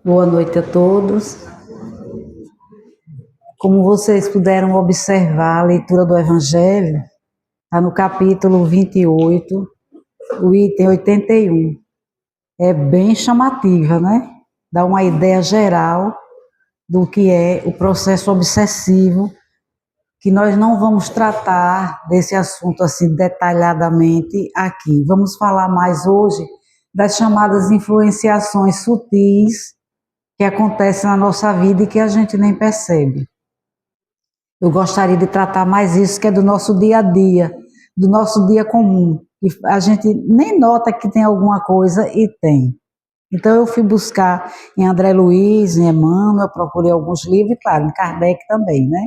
Boa noite a todos. Como vocês puderam observar, a leitura do Evangelho está no capítulo 28, o item 81. É bem chamativa, né? Dá uma ideia geral do que é o processo obsessivo, que nós não vamos tratar desse assunto assim detalhadamente aqui. Vamos falar mais hoje das chamadas influenciações sutis que acontecem na nossa vida e que a gente nem percebe. Eu gostaria de tratar mais isso, que é do nosso dia a dia, do nosso dia comum. E a gente nem nota que tem alguma coisa e tem. Então eu fui buscar em André Luiz, em Emmanuel, procurei alguns livros, e claro, em Kardec também, né?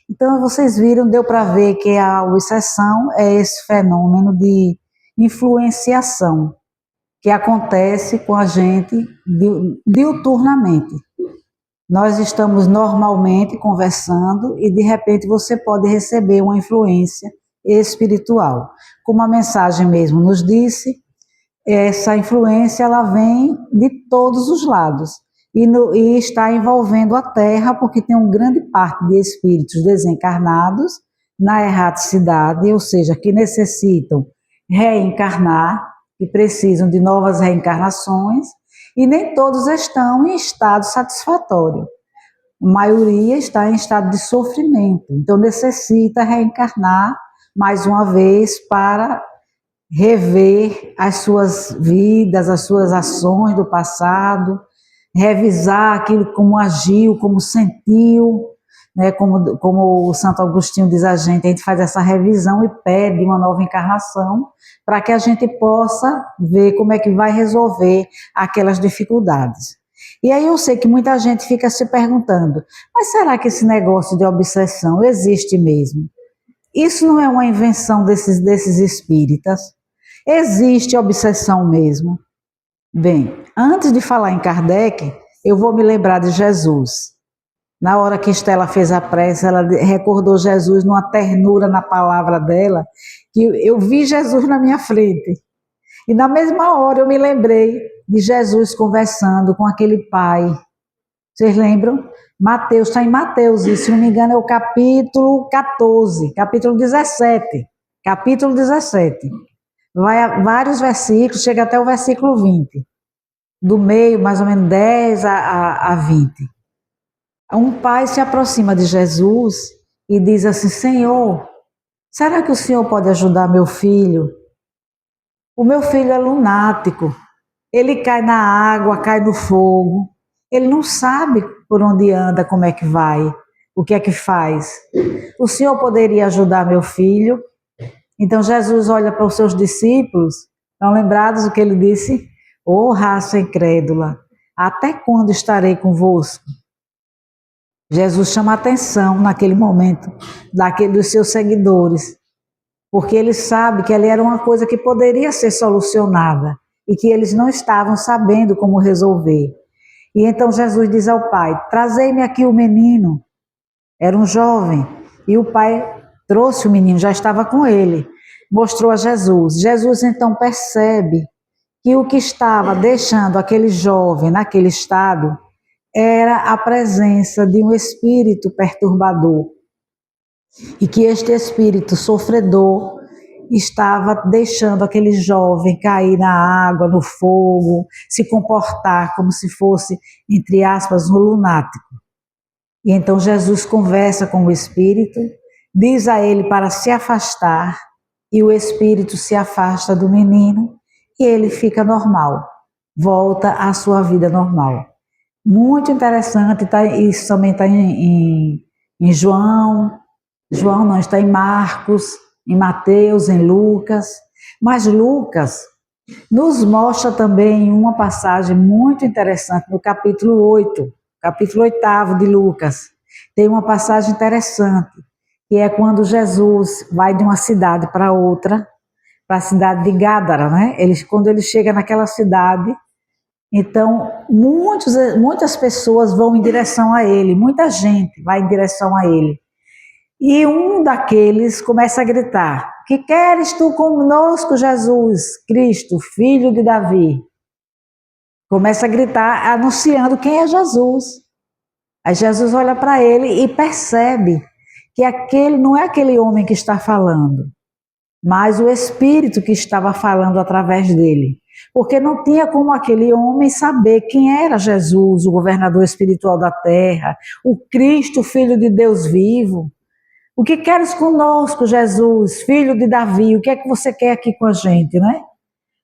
Então vocês viram, deu para ver que a obsessão é esse fenômeno de influenciação que acontece com a gente diuturnamente. Nós estamos normalmente conversando e de repente você pode receber uma influência espiritual. Como a mensagem mesmo nos disse, essa influência ela vem de todos os lados e está envolvendo a Terra porque tem uma grande parte de espíritos desencarnados na erraticidade, ou seja, que necessitam reencarnar e precisam de novas reencarnações, e nem todos estão em estado satisfatório. A maioria está em estado de sofrimento, então necessita reencarnar mais uma vez para rever as suas vidas, as suas ações do passado, revisar aquilo como agiu, como sentiu, né? Como o Santo Agostinho diz a gente faz essa revisão e pede uma nova encarnação para que a gente possa ver como é que vai resolver aquelas dificuldades. E aí eu sei que muita gente fica se perguntando, mas será que esse negócio de obsessão existe mesmo? Isso não é uma invenção desses espíritas? Existe obsessão mesmo? Bem, antes de falar em Kardec, eu vou me lembrar de Jesus. Na hora que Estela fez a prece, ela recordou Jesus numa ternura na palavra dela, que eu vi Jesus na minha frente. E na mesma hora eu me lembrei de Jesus conversando com aquele pai. Vocês lembram? Mateus, está em Mateus, e se não me engano é o capítulo 14, capítulo 17. Capítulo 17. Vai a vários versículos, chega até o versículo 20. Do meio, mais ou menos 10 a 20. Um pai se aproxima de Jesus e diz assim: Senhor, será que o Senhor pode ajudar meu filho? O meu filho é lunático. Ele cai na água, cai no fogo. Ele não sabe por onde anda, como é que vai, o que é que faz. O Senhor poderia ajudar meu filho? Então Jesus olha para os seus discípulos, estão lembrados do que ele disse? Ô raça incrédula, até quando estarei convosco? Jesus chama a atenção naquele momento dos seus seguidores, porque ele sabe que ali era uma coisa que poderia ser solucionada e que eles não estavam sabendo como resolver. E então Jesus diz ao pai: trazei-me aqui o menino. Era um jovem, e o pai trouxe o menino, já estava com ele, mostrou a Jesus. Jesus então percebe que o que estava deixando aquele jovem naquele estado era a presença de um espírito perturbador, e que este espírito sofredor estava deixando aquele jovem cair na água, no fogo, se comportar como se fosse, entre aspas, um lunático. E então Jesus conversa com o espírito, diz a ele para se afastar, e o espírito se afasta do menino e ele fica normal, volta à sua vida normal. Muito interessante, isso também está em João não, está em Marcos, em Mateus, em Lucas. Mas Lucas nos mostra também uma passagem muito interessante no capítulo 8, capítulo 8 de Lucas. Tem uma passagem interessante, que é quando Jesus vai de uma cidade para outra, para a cidade de Gádara, né? Quando ele chega naquela cidade, então muitas pessoas vão em direção a ele, muita gente vai em direção a ele. E um daqueles começa a gritar: que queres tu conosco, Jesus, Cristo, filho de Davi? Começa a gritar, anunciando quem é Jesus. Aí Jesus olha para ele e percebe que aquele não é aquele homem que está falando, mas o Espírito que estava falando através dele. Porque não tinha como aquele homem saber quem era Jesus, o governador espiritual da terra, o Cristo, filho de Deus vivo. O que queres conosco, Jesus, filho de Davi? O que é que você quer aqui com a gente, né?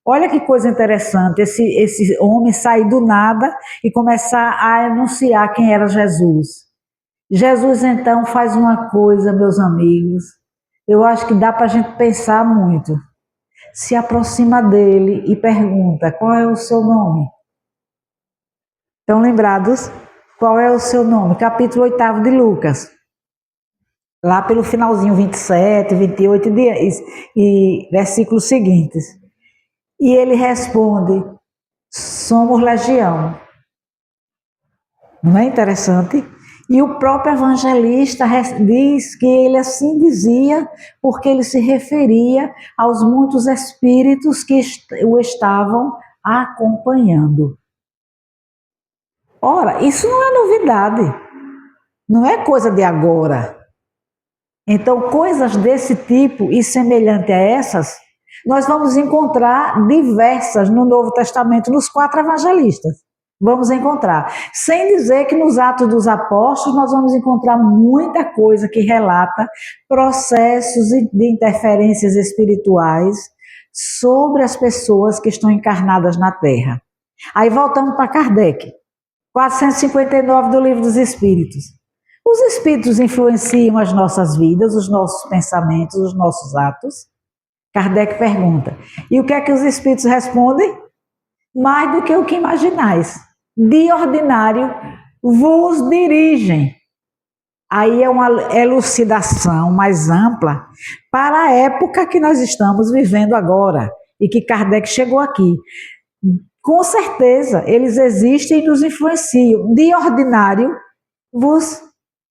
Olha que coisa interessante, esse homem sair do nada e começar a anunciar quem era Jesus. Jesus então faz uma coisa, meus amigos, eu acho que dá para a gente pensar muito. Se aproxima dele e pergunta: qual é o seu nome? Estão lembrados? Qual é o seu nome? Capítulo 8 de Lucas. Lá pelo finalzinho, 27, 28 e versículos seguintes. E ele responde: somos legião. Não é interessante? E o próprio evangelista diz que ele assim dizia porque ele se referia aos muitos espíritos que o estavam acompanhando. Ora, isso não é novidade, não é coisa de agora. Então, coisas desse tipo e semelhante a essas, nós vamos encontrar diversas no Novo Testamento, nos 4 evangelistas. Vamos encontrar. Sem dizer que nos Atos dos Apóstolos nós vamos encontrar muita coisa que relata processos de interferências espirituais sobre as pessoas que estão encarnadas na Terra. Aí voltamos para Kardec, 459 do Livro dos Espíritos. Os espíritos influenciam as nossas vidas, os nossos pensamentos, os nossos atos? Kardec pergunta. E o que é que os espíritos respondem? Mais do que o que imaginais. De ordinário, vos dirigem. Aí é uma elucidação mais ampla para a época que nós estamos vivendo agora e que Kardec chegou aqui. Com certeza, eles existem e nos influenciam. De ordinário, vos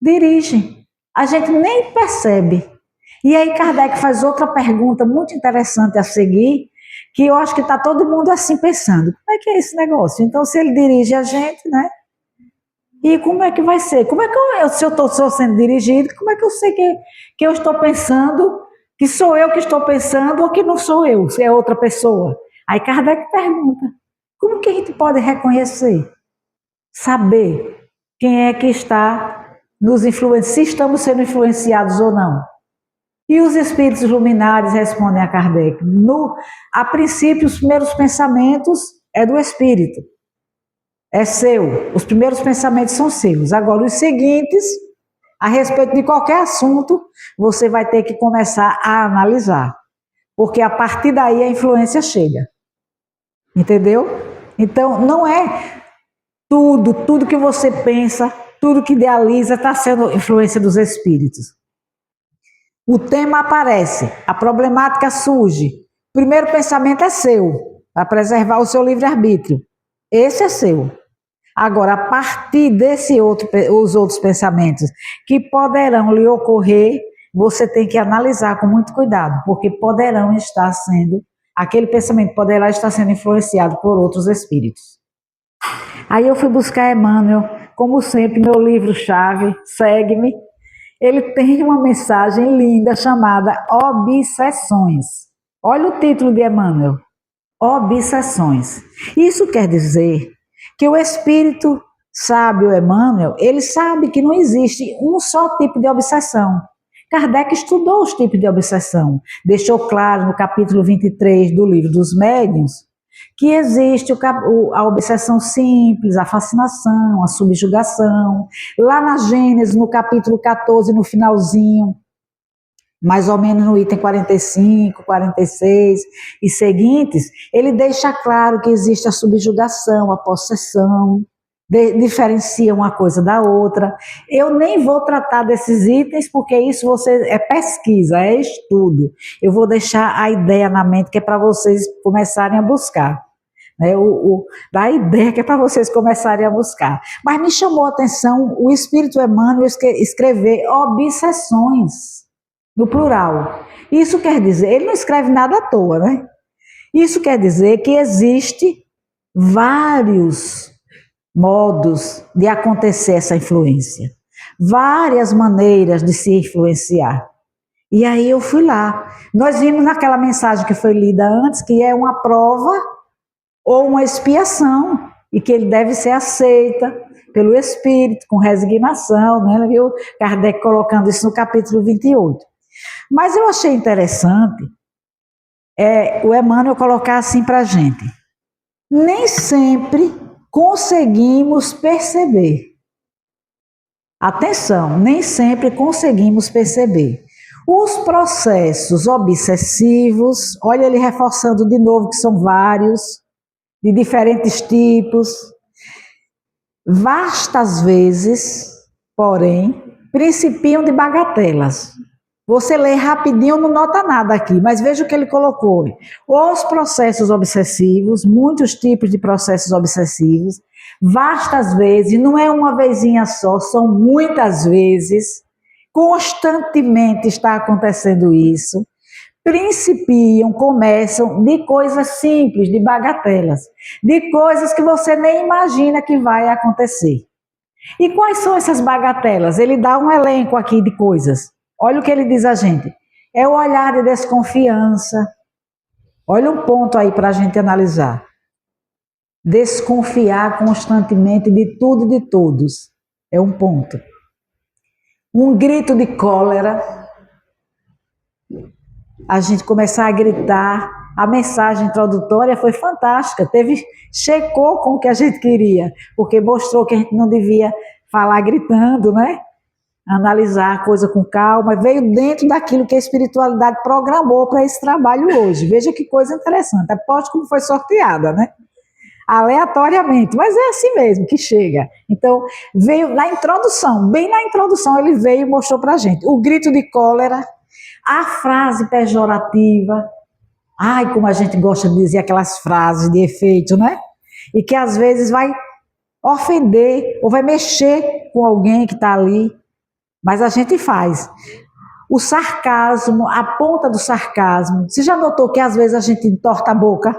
dirigem. A gente nem percebe. E aí Kardec faz outra pergunta muito interessante a seguir, que eu acho que está todo mundo assim pensando. Como é que é esse negócio? Então, se ele dirige a gente, né? E como é que vai ser? Como é que se eu estou sendo dirigido, como é que eu sei que eu estou pensando, que sou eu que estou pensando ou que não sou eu, se é outra pessoa? Aí Kardec pergunta, como que a gente pode reconhecer, saber quem é que está nos influenciando, se estamos sendo influenciados ou não? E os espíritos luminares respondem a Kardec. A princípio, os primeiros pensamentos é do espírito. É seu. Os primeiros pensamentos são seus. Agora, os seguintes, a respeito de qualquer assunto, você vai ter que começar a analisar. Porque a partir daí a influência chega. Entendeu? Então, não é tudo que você pensa, tudo que idealiza está sendo influência dos espíritos. O tema aparece, a problemática surge. O primeiro pensamento é seu, para preservar o seu livre-arbítrio. Esse é seu. Agora, a partir os outros pensamentos que poderão lhe ocorrer, você tem que analisar com muito cuidado, porque aquele pensamento poderá estar sendo influenciado por outros espíritos. Aí eu fui buscar Emmanuel, como sempre, meu livro-chave, Segue-me. Ele tem uma mensagem linda chamada Obsessões. Olha o título de Emmanuel, Obsessões. Isso quer dizer que o espírito sábio Emmanuel, ele sabe que não existe um só tipo de obsessão. Kardec estudou os tipos de obsessão, deixou claro no capítulo 23 do Livro dos Médiuns que existe a obsessão simples, a fascinação, a subjugação. Lá na Gênesis, no capítulo 14, no finalzinho, mais ou menos no item 45, 46 e seguintes, ele deixa claro que existe a subjugação, a possessão, diferencia uma coisa da outra. Eu nem vou tratar desses itens, porque isso é pesquisa, é estudo. Eu vou deixar a ideia na mente, que é para vocês começarem a buscar. Da ideia que é para vocês começarem a buscar. Mas me chamou a atenção o Espírito Emmanuel escrever obsessões, no plural. Isso quer dizer, ele não escreve nada à toa, né? Isso quer dizer que existe vários modos de acontecer essa influência, várias maneiras de se influenciar. E aí eu fui lá. Nós vimos naquela mensagem que foi lida antes que é uma prova ou uma expiação e que ele deve ser aceita pelo Espírito, com resignação, né? Viu Kardec colocando isso no capítulo 28. Mas eu achei interessante o Emmanuel colocar assim para a gente. Nem sempre conseguimos perceber. Atenção, nem sempre conseguimos perceber. Os processos obsessivos, olha ele reforçando de novo que são vários, de diferentes tipos, vastas vezes, porém, principiam de bagatelas. Você lê rapidinho, não nota nada aqui, mas veja o que ele colocou. Os processos obsessivos, muitos tipos de processos obsessivos, vastas vezes, não é uma vezinha só, são muitas vezes, constantemente está acontecendo isso, principiam, começam de coisas simples, de bagatelas, de coisas que você nem imagina que vai acontecer. E quais são essas bagatelas? Ele dá um elenco aqui de coisas. Olha o que ele diz a gente. É o olhar de desconfiança. Olha um ponto aí para a gente analisar. Desconfiar constantemente de tudo e de todos. É um ponto. Um grito de cólera. A gente começar a gritar. A mensagem introdutória foi fantástica. Checou com o que a gente queria. Porque mostrou que a gente não devia falar gritando, né? Analisar a coisa com calma, veio dentro daquilo que a espiritualidade programou para esse trabalho hoje. Veja que coisa interessante. Aposto como foi sorteada, né? Aleatoriamente, mas é assim mesmo que chega. Então, veio na introdução, bem na introdução, ele veio e mostrou para a gente o grito de cólera, a frase pejorativa. Ai, como a gente gosta de dizer aquelas frases de efeito, né? E que às vezes vai ofender ou vai mexer com alguém que está ali. Mas a gente faz. O sarcasmo, a ponta do sarcasmo. Você já notou que às vezes a gente entorta a boca?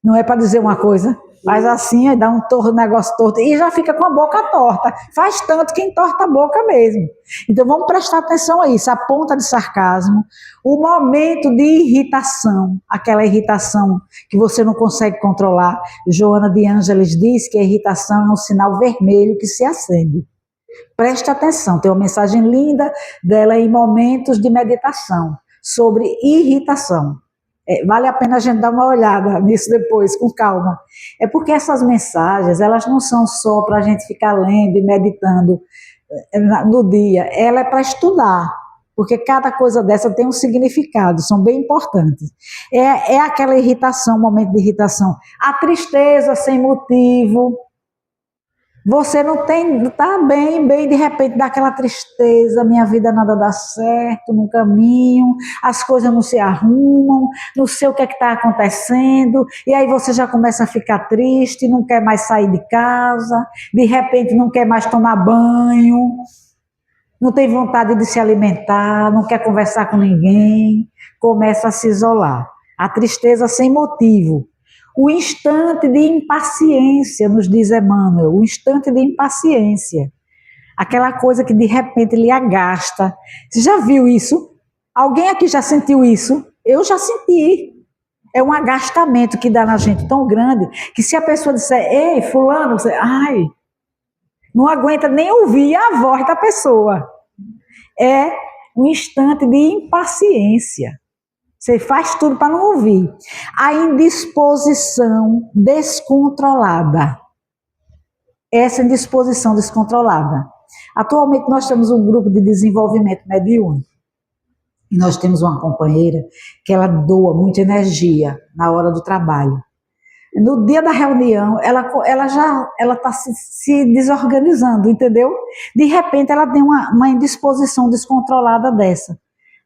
Não é para dizer uma coisa, faz assim, aí dá um negócio torto e já fica com a boca torta. Faz tanto que entorta a boca mesmo. Então vamos prestar atenção a isso, a ponta de sarcasmo, o momento de irritação, aquela irritação que você não consegue controlar. Joana de Ângeles diz que a irritação é um sinal vermelho que se acende. Preste atenção, tem uma mensagem linda dela em momentos de meditação sobre irritação. Vale a pena a gente dar uma olhada nisso depois, com calma. É porque essas mensagens, elas não são só para a gente ficar lendo e meditando no dia, ela é para estudar, porque cada coisa dessa tem um significado, são bem importantes. É aquela irritação, momento de irritação, a tristeza sem motivo. Você não está bem, de repente dá aquela tristeza, minha vida nada dá certo no caminho, as coisas não se arrumam, não sei o que está acontecendo, e aí você já começa a ficar triste, não quer mais sair de casa, de repente não quer mais tomar banho, não tem vontade de se alimentar, não quer conversar com ninguém, começa a se isolar. A tristeza sem motivo. O instante de impaciência, nos diz Emmanuel, o instante de impaciência. Aquela coisa que de repente lhe agasta. Você já viu isso? Alguém aqui já sentiu isso? Eu já senti. É um agastamento que dá na gente tão grande, que se a pessoa disser, ei, fulano, você, ai, não aguenta nem ouvir a voz da pessoa. É um instante de impaciência. Você faz tudo para não ouvir. A indisposição descontrolada. Essa indisposição descontrolada. Atualmente nós temos um grupo de desenvolvimento mediúnico. E nós temos uma companheira que ela doa muita energia na hora do trabalho. No dia da reunião, ela está se desorganizando, entendeu? De repente ela tem uma indisposição descontrolada dessa.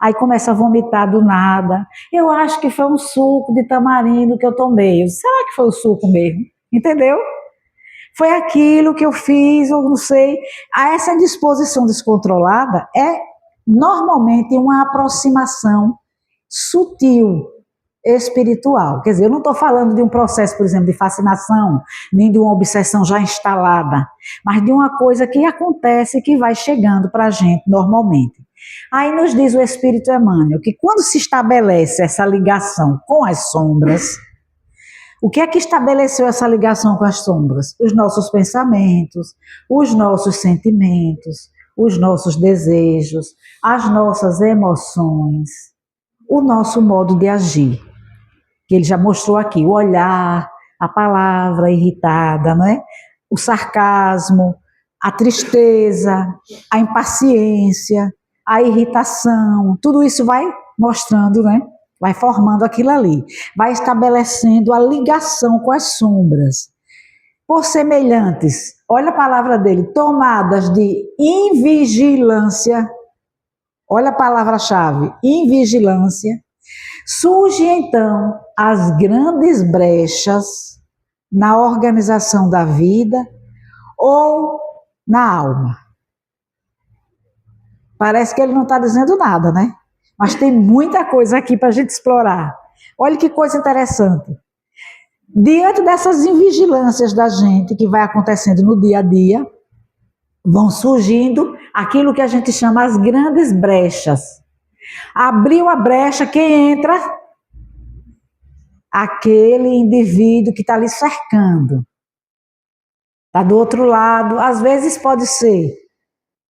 Aí começa a vomitar do nada. Eu acho que foi um suco de tamarindo que eu tomei. Será que foi o suco mesmo? Entendeu? Foi aquilo que eu fiz, ou não sei. Essa indisposição descontrolada é normalmente uma aproximação sutil espiritual. Quer dizer, eu não estou falando de um processo, por exemplo, de fascinação, nem de uma obsessão já instalada, mas de uma coisa que acontece e que vai chegando para a gente normalmente. Aí nos diz o Espírito Emmanuel que quando se estabelece essa ligação com as sombras, o que é que estabeleceu essa ligação com as sombras? Os nossos pensamentos, os nossos sentimentos, os nossos desejos, as nossas emoções, o nosso modo de agir. Que ele já mostrou aqui, o olhar, a palavra irritada, não é? O sarcasmo, a tristeza, a impaciência, a irritação, tudo isso vai mostrando, né? Vai formando aquilo ali, vai estabelecendo a ligação com as sombras. Por semelhantes, olha a palavra dele, tomadas de invigilância, olha a palavra-chave, invigilância, surgem então as grandes brechas na organização da vida ou na alma. Parece que ele não está dizendo nada, né? Mas tem muita coisa aqui para a gente explorar. Olha que coisa interessante. Diante dessas invigilâncias da gente que vai acontecendo no dia a dia, vão surgindo aquilo que a gente chama as grandes brechas. Abriu a brecha, quem entra? Aquele indivíduo que está ali cercando. Está do outro lado, às vezes pode ser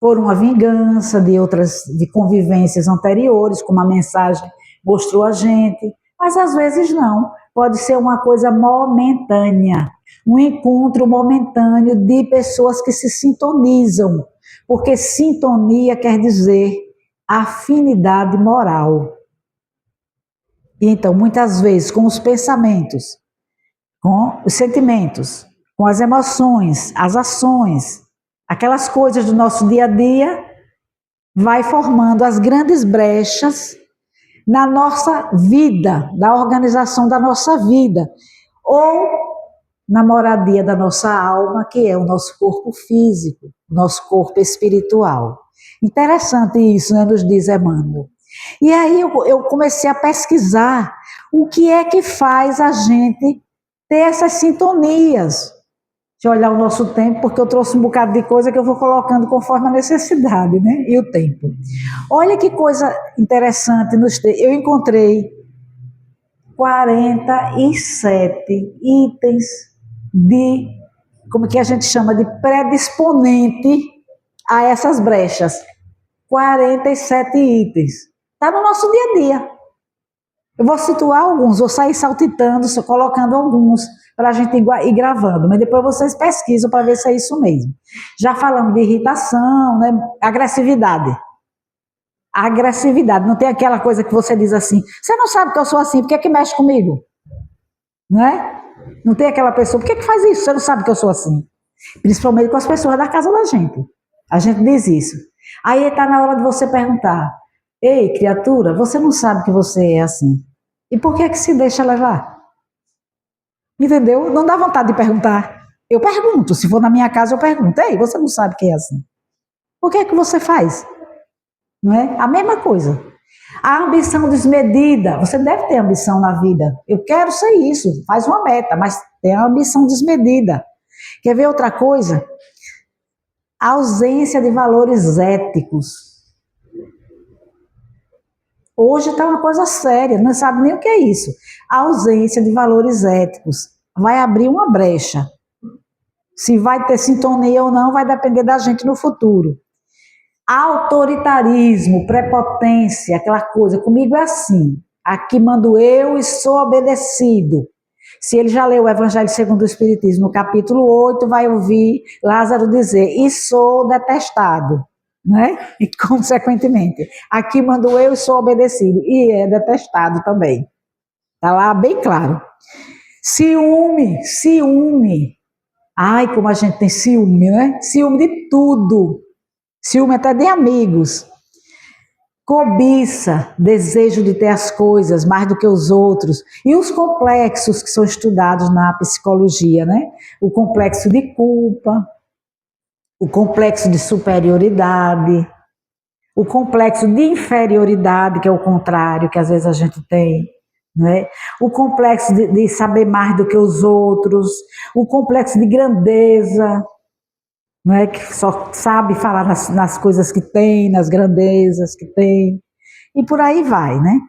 por uma vingança de convivências anteriores, como a mensagem mostrou a gente, mas às vezes não, pode ser uma coisa momentânea, um encontro momentâneo de pessoas que se sintonizam, porque sintonia quer dizer afinidade moral. E então, muitas vezes, com os pensamentos, com os sentimentos, com as emoções, as ações, aquelas coisas do nosso dia a dia, vai formando as grandes brechas na nossa vida, da organização da nossa vida, ou na moradia da nossa alma, que é o nosso corpo físico, nosso corpo espiritual. Interessante isso, né, nos diz Emmanuel. E aí eu comecei a pesquisar o que é que faz a gente ter essas sintonias. Deixa eu olhar o nosso tempo, porque eu trouxe um bocado de coisa que eu vou colocando conforme a necessidade, né? E o tempo. Olha que coisa interessante. Eu encontrei 47 itens de, como que a gente chama, de predisponente a essas brechas. 47 itens. Está no nosso dia a dia. Eu vou situar alguns, vou sair saltitando, só colocando alguns para a gente ir gravando, mas depois vocês pesquisam para ver se é isso mesmo. Já falamos de irritação, né? Agressividade. Agressividade, não tem aquela coisa que você diz assim, você não sabe que eu sou assim, por que é que mexe comigo? Não é? Não tem aquela pessoa, por que é que faz isso? Você não sabe que eu sou assim. Principalmente com as pessoas da casa da gente. A gente diz isso. Aí está na hora de você perguntar, ei, criatura, você não sabe que você é assim. E por que é que se deixa levar? Entendeu? Não dá vontade de perguntar. Eu pergunto, se for na minha casa eu pergunto, ei, você não sabe que é assim. Por que é que você faz? Não é? A mesma coisa. A ambição desmedida, você deve ter ambição na vida. Eu quero ser isso, faz uma meta, mas tem a ambição desmedida. Quer ver outra coisa? A ausência de valores éticos. Hoje está uma coisa séria, não sabe nem o que é isso. A ausência de valores éticos vai abrir uma brecha. Se vai ter sintonia ou não, vai depender da gente no futuro. Autoritarismo, prepotência, aquela coisa, comigo é assim. Aqui mando eu e sou obedecido. Se ele já leu o Evangelho segundo o Espiritismo, no capítulo 8, vai ouvir Lázaro dizer, e sou detestado. Né? E consequentemente, aqui mando eu e sou obedecido, e é detestado também. Está lá bem claro. Ciúme, ciúme. Ai, como a gente tem ciúme, né? Ciúme de tudo. Ciúme até de amigos. Cobiça, desejo de ter as coisas mais do que os outros. E os complexos que são estudados na psicologia, né? O complexo de culpa, o complexo de superioridade, o complexo de inferioridade, que é o contrário, que às vezes a gente tem, né? O complexo de saber mais do que os outros, o complexo de grandeza, não é? Que só sabe falar nas coisas que tem, nas grandezas que tem, e por aí vai, né?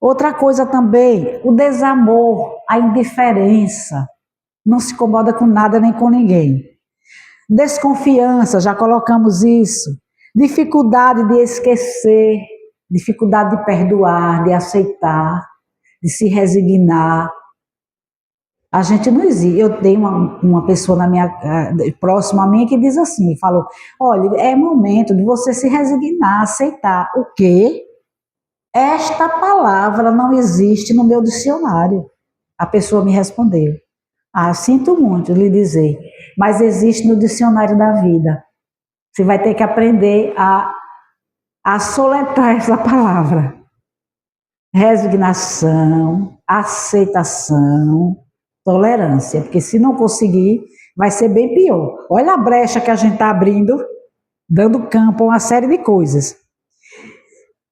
Outra coisa também, o desamor, a indiferença, não se incomoda com nada nem com ninguém. Desconfiança, já colocamos isso. Dificuldade de esquecer, dificuldade de perdoar, de aceitar, de se resignar. A gente não existe. Eu tenho uma pessoa próxima a mim que diz assim, falou, olha, é momento de você se resignar, aceitar. O quê? Esta palavra não existe no meu dicionário. A pessoa me respondeu. Ah, sinto muito lhe dizer, mas existe no dicionário da vida. Você vai ter que aprender a soletrar essa palavra. Resignação, aceitação, tolerância. Porque se não conseguir, vai ser bem pior. Olha a brecha que a gente está abrindo, dando campo a uma série de coisas.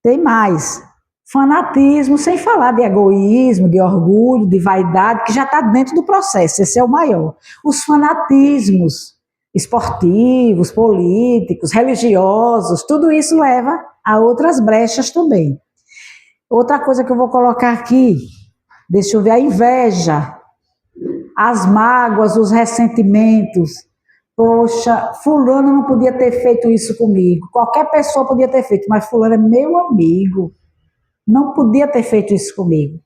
Tem mais. Fanatismo, sem falar de egoísmo, de orgulho, de vaidade, que já está dentro do processo, esse é o maior. Os fanatismos esportivos, políticos, religiosos, tudo isso leva a outras brechas também. Outra coisa que eu vou colocar aqui, deixa eu ver, a inveja, as mágoas, os ressentimentos. Poxa, fulano não podia ter feito isso comigo, qualquer pessoa podia ter feito, mas fulano é meu amigo. Não podia ter feito isso comigo.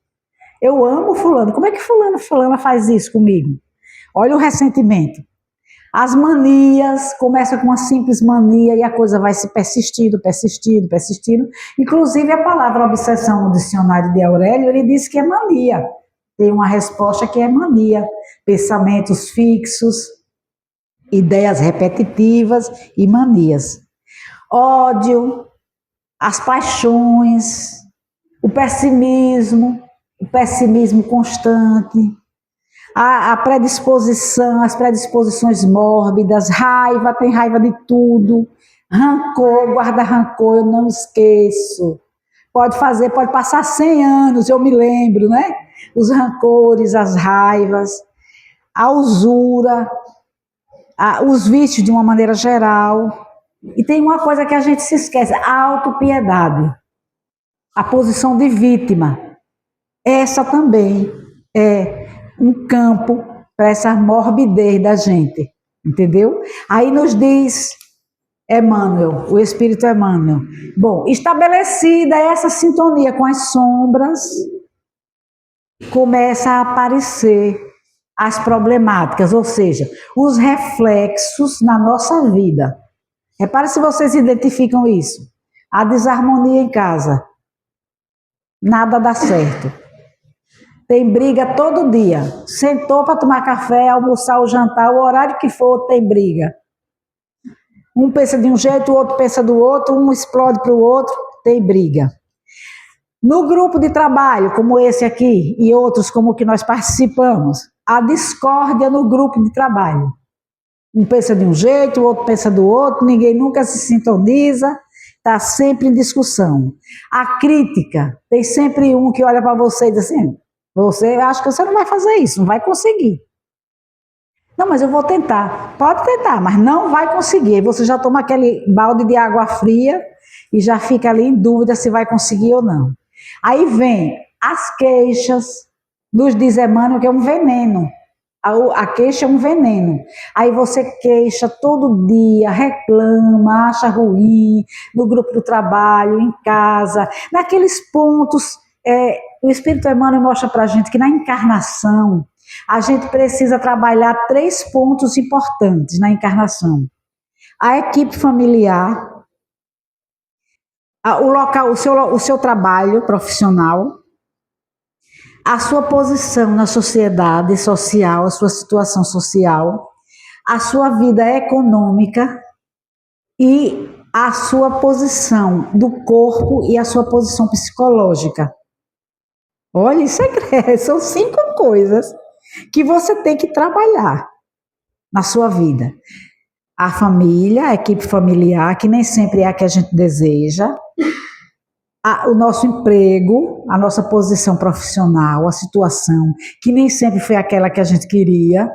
Eu amo fulano. Como é que fulana faz isso comigo? Olha o ressentimento. As manias, começa com uma simples mania e a coisa vai se persistindo. Inclusive a palavra obsessão no dicionário de Aurélio, ele diz que é mania. Tem uma resposta que é mania. Pensamentos fixos, ideias repetitivas e manias. Ódio, as paixões, o pessimismo constante, a predisposição, as predisposições mórbidas, raiva, tem raiva de tudo, rancor, guarda rancor, eu não esqueço. Pode passar 100 anos, eu me lembro, né? Os rancores, as raivas, a usura, os vícios de uma maneira geral. E tem uma coisa que a gente se esquece, a autopiedade. A posição de vítima, essa também é um campo para essa morbidez da gente, entendeu? Aí nos diz Emmanuel, o Espírito Emmanuel. Bom, estabelecida essa sintonia com as sombras, começa a aparecer as problemáticas, ou seja, os reflexos na nossa vida. Repare se vocês identificam isso. A desarmonia em casa. Nada dá certo. Tem briga todo dia. Sentou para tomar café, almoçar ou jantar, o horário que for, tem briga. Um pensa de um jeito, o outro pensa do outro, um explode para o outro, tem briga. No grupo de trabalho, como esse aqui, e outros como o que nós participamos, a discórdia no grupo de trabalho. Um pensa de um jeito, o outro pensa do outro, ninguém nunca se sintoniza, está sempre em discussão. A crítica, tem sempre um que olha para você e diz assim, você acha que você não vai fazer isso, não vai conseguir. Não, mas eu vou tentar. Pode tentar, mas não vai conseguir. Aí você já toma aquele balde de água fria e já fica ali em dúvida se vai conseguir ou não. Aí vem as queixas, nos diz Emmanuel que é um veneno. A queixa é um veneno. Aí você queixa todo dia, reclama, acha ruim, no grupo do trabalho, em casa, naqueles pontos. O Espírito Emmanuel mostra para a gente que na encarnação, a gente precisa trabalhar 3 pontos importantes na encarnação. A equipe familiar, o local, o seu trabalho profissional, a sua posição na sociedade social, a sua situação social, a sua vida econômica e a sua posição do corpo e a sua posição psicológica. Olha, isso são 5 coisas que você tem que trabalhar na sua vida. A família, a equipe familiar, que nem sempre é a que a gente deseja. o nosso emprego, a nossa posição profissional, a situação, que nem sempre foi aquela que a gente queria,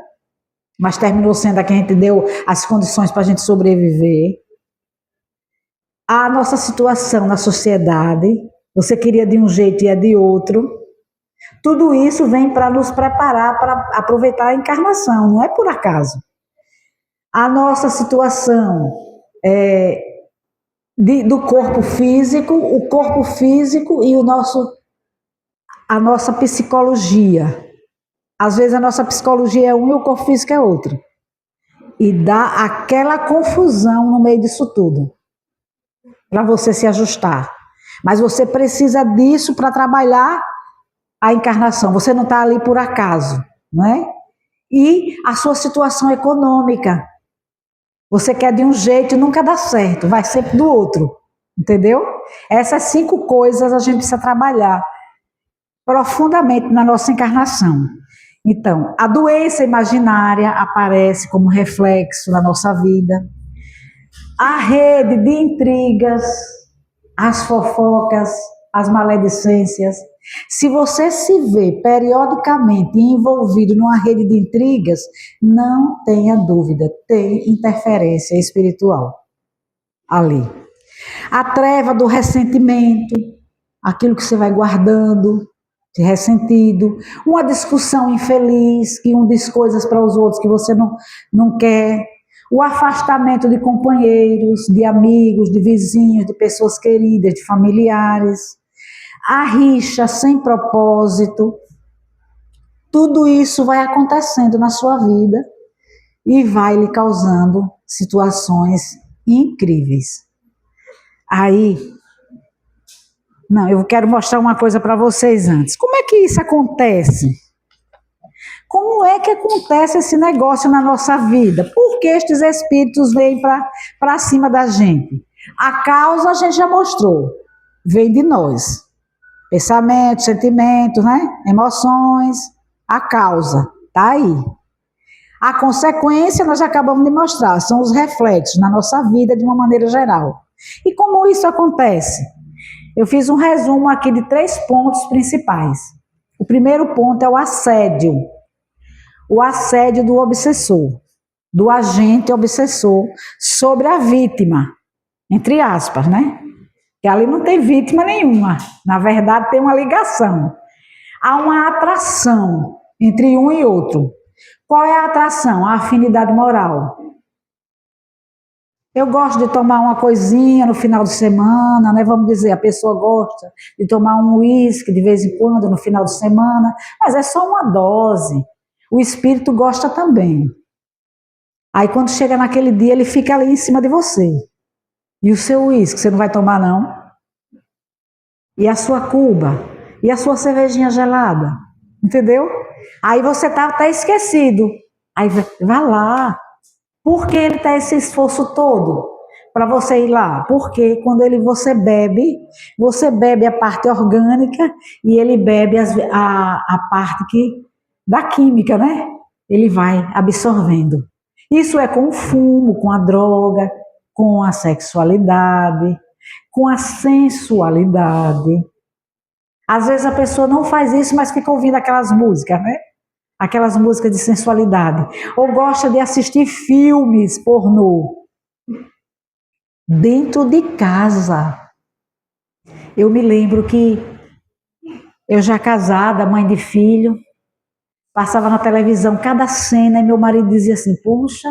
mas terminou sendo a que a gente deu as condições para a gente sobreviver. A nossa situação na sociedade, você queria de um jeito e é de outro. Tudo isso vem para nos preparar para aproveitar a encarnação, não é por acaso. A nossa situação do corpo físico, o corpo físico e a nossa psicologia. Às vezes a nossa psicologia é um e o corpo físico é outro. E dá aquela confusão no meio disso tudo, para você se ajustar. Mas você precisa disso para trabalhar a encarnação. Você não está ali por acaso, não é? E a sua situação econômica. Você quer de um jeito e nunca dá certo, vai sempre do outro, entendeu? Essas 5 coisas a gente precisa trabalhar profundamente na nossa encarnação. Então, a doença imaginária aparece como reflexo da nossa vida. A rede de intrigas, as fofocas, as maledicências. Se você se vê periodicamente envolvido numa rede de intrigas, não tenha dúvida, tem interferência espiritual ali. A treva do ressentimento, aquilo que você vai guardando, de ressentido. Uma discussão infeliz, que um diz coisas para os outros que você não quer. O afastamento de companheiros, de amigos, de vizinhos, de pessoas queridas, de familiares. A rixa sem propósito. Tudo isso vai acontecendo na sua vida e vai lhe causando situações incríveis. Aí, eu quero mostrar uma coisa para vocês antes. Como é que isso acontece? Como é que acontece esse negócio na nossa vida? Por que estes espíritos vêm para cima da gente? A causa a gente já mostrou, vem de nós. Pensamentos, sentimentos, né? Emoções, a causa, tá aí. A consequência nós já acabamos de mostrar, são os reflexos na nossa vida de uma maneira geral. E como isso acontece? Eu fiz um resumo aqui de 3 pontos principais. O primeiro ponto é o assédio. O assédio do obsessor, do agente obsessor sobre a vítima, entre aspas, né? Que ali não tem vítima nenhuma. Na verdade, tem uma ligação. Há uma atração entre um e outro. Qual é a atração? A afinidade moral. Eu gosto de tomar uma coisinha no final de semana, né? Vamos dizer, a pessoa gosta de tomar um uísque de vez em quando no final de semana, mas é só uma dose. O espírito gosta também. Aí quando chega naquele dia, ele fica ali em cima de você. E o seu uísque, você não vai tomar não? E a sua cuba? E a sua cervejinha gelada? Entendeu? Aí você tá até esquecido. Aí vai lá. Por que ele tá esse esforço todo para você ir lá? Porque quando você bebe a parte orgânica e ele bebe a parte da química, né? Ele vai absorvendo. Isso é com o fumo, com a droga, com a sexualidade, com a sensualidade. Às vezes a pessoa não faz isso, mas fica ouvindo aquelas músicas, né? Aquelas músicas de sensualidade. Ou gosta de assistir filmes pornô. Dentro de casa. Eu me lembro que eu já casada, mãe de filho, passava na televisão cada cena e meu marido dizia assim, poxa,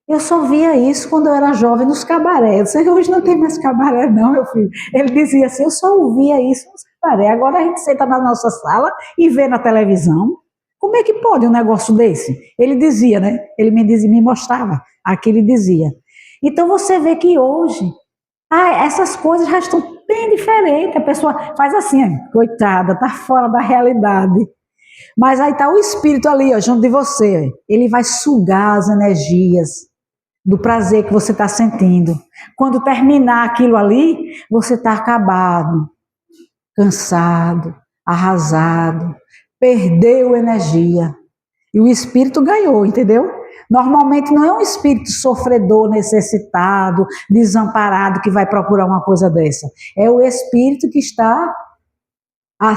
eu só via isso quando eu era jovem nos cabarés. Hoje não tem mais cabaré não, meu filho. Ele dizia assim, eu só ouvia isso nos cabarés. Agora a gente senta na nossa sala e vê na televisão. Como é que pode um negócio desse? Ele dizia, né? Ele me mostrava. Aqui ele dizia. Então você vê que hoje, essas coisas já estão bem diferentes. A pessoa faz assim, coitada, está fora da realidade. Mas aí está o espírito ali, junto de você. Ele vai sugar as energias do prazer que você está sentindo. Quando terminar aquilo ali, você está acabado, cansado, arrasado, perdeu energia. E o espírito ganhou, entendeu? Normalmente não é um espírito sofredor, necessitado, desamparado que vai procurar uma coisa dessa. É o espírito que está